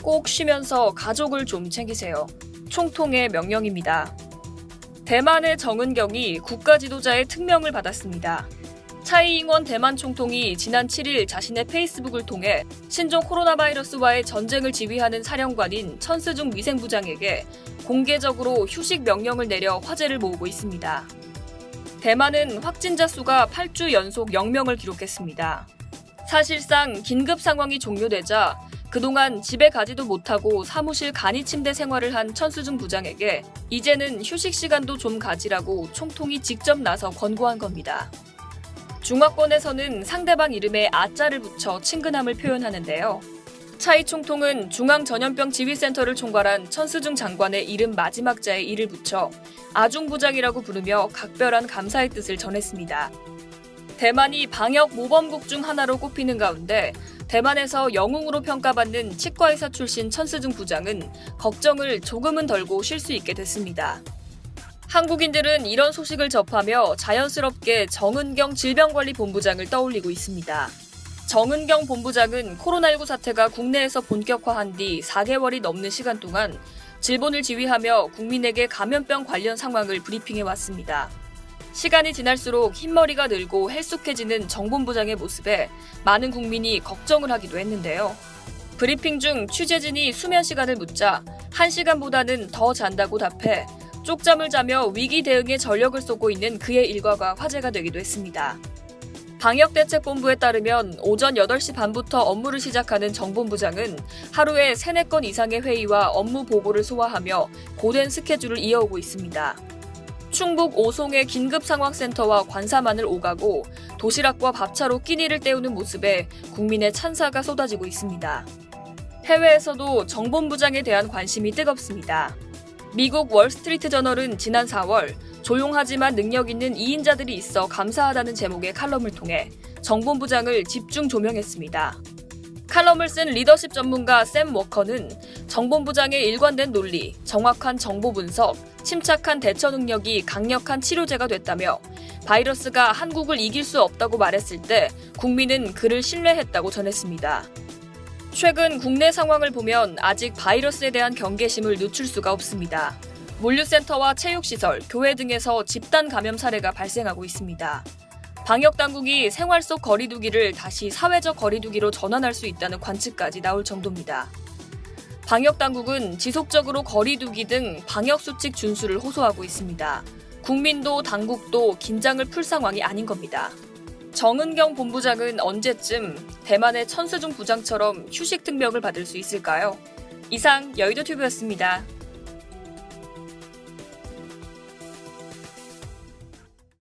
꼭 쉬면서 가족을 좀 챙기세요. 총통의 명령입니다. 대만의 정은경이 국가지도자의 특명을 받았습니다. 차이잉원 대만 총통이 지난 7일 자신의 페이스북을 통해 신종 코로나 바이러스와의 전쟁을 지휘하는 사령관인 천스중 위생부장에게 공개적으로 휴식 명령을 내려 화제를 모으고 있습니다. 대만은 확진자 수가 8주 연속 0명을 기록했습니다. 사실상 긴급 상황이 종료되자 그동안 집에 가지도 못하고 사무실 간이 침대 생활을 한 천수중 부장에게 이제는 휴식 시간도 좀 가지라고 총통이 직접 나서 권고한 겁니다. 중화권에서는 상대방 이름에 아자를 붙여 친근함을 표현하는데요. 차이 총통은 중앙전염병지휘센터를 총괄한 천수중 장관의 이름 마지막 자에 이를 붙여 아중부장이라고 부르며 각별한 감사의 뜻을 전했습니다. 대만이 방역 모범국 중 하나로 꼽히는 가운데 대만에서 영웅으로 평가받는 치과의사 출신 천수중 부장은 걱정을 조금은 덜고 쉴 수 있게 됐습니다. 한국인들은 이런 소식을 접하며 자연스럽게 정은경 질병관리본부장을 떠올리고 있습니다. 정은경 본부장은 코로나19 사태가 국내에서 본격화한 뒤 4개월이 넘는 시간 동안 질본을 지휘하며 국민에게 감염병 관련 상황을 브리핑해왔습니다. 시간이 지날수록 흰머리가 늘고 헬쑥해지는 정 본부장의 모습에 많은 국민이 걱정을 하기도 했는데요. 브리핑 중 취재진이 수면 시간을 묻자 1시간보다는 더 잔다고 답해 쪽잠을 자며 위기 대응에 전력을 쏟고 있는 그의 일과가 화제가 되기도 했습니다. 방역대책본부에 따르면 오전 8시 반부터 업무를 시작하는 정 본부장은 하루에 3-4건 이상의 회의와 업무 보고를 소화하며 고된 스케줄을 이어오고 있습니다. 충북 오송의 긴급상황센터와 관사만을 오가고 도시락과 밥차로 끼니를 때우는 모습에 국민의 찬사가 쏟아지고 있습니다. 해외에서도 정 본부장에 대한 관심이 뜨겁습니다. 미국 월스트리트 저널은 지난 4월 조용하지만 능력 있는 2인자들이 있어 감사하다는 제목의 칼럼을 통해 정 본부장을 집중 조명했습니다. 칼럼을 쓴 리더십 전문가 샘 워커는 정 본부장의 일관된 논리, 정확한 정보 분석, 침착한 대처 능력이 강력한 치료제가 됐다며 바이러스가 한국을 이길 수 없다고 말했을 때 국민은 그를 신뢰했다고 전했습니다. 최근 국내 상황을 보면 아직 바이러스에 대한 경계심을 늦출 수가 없습니다. 물류센터와 체육시설, 교회 등에서 집단 감염 사례가 발생하고 있습니다. 방역당국이 생활 속 거리두기를 다시 사회적 거리두기로 전환할 수 있다는 관측까지 나올 정도입니다. 방역당국은 지속적으로 거리두기 등 방역수칙 준수를 호소하고 있습니다. 국민도 당국도 긴장을 풀 상황이 아닌 겁니다. 정은경 본부장은 언제쯤 대만의 천수중 부장처럼 휴식 특명을 받을 수 있을까요? 이상 여의도튜브였습니다.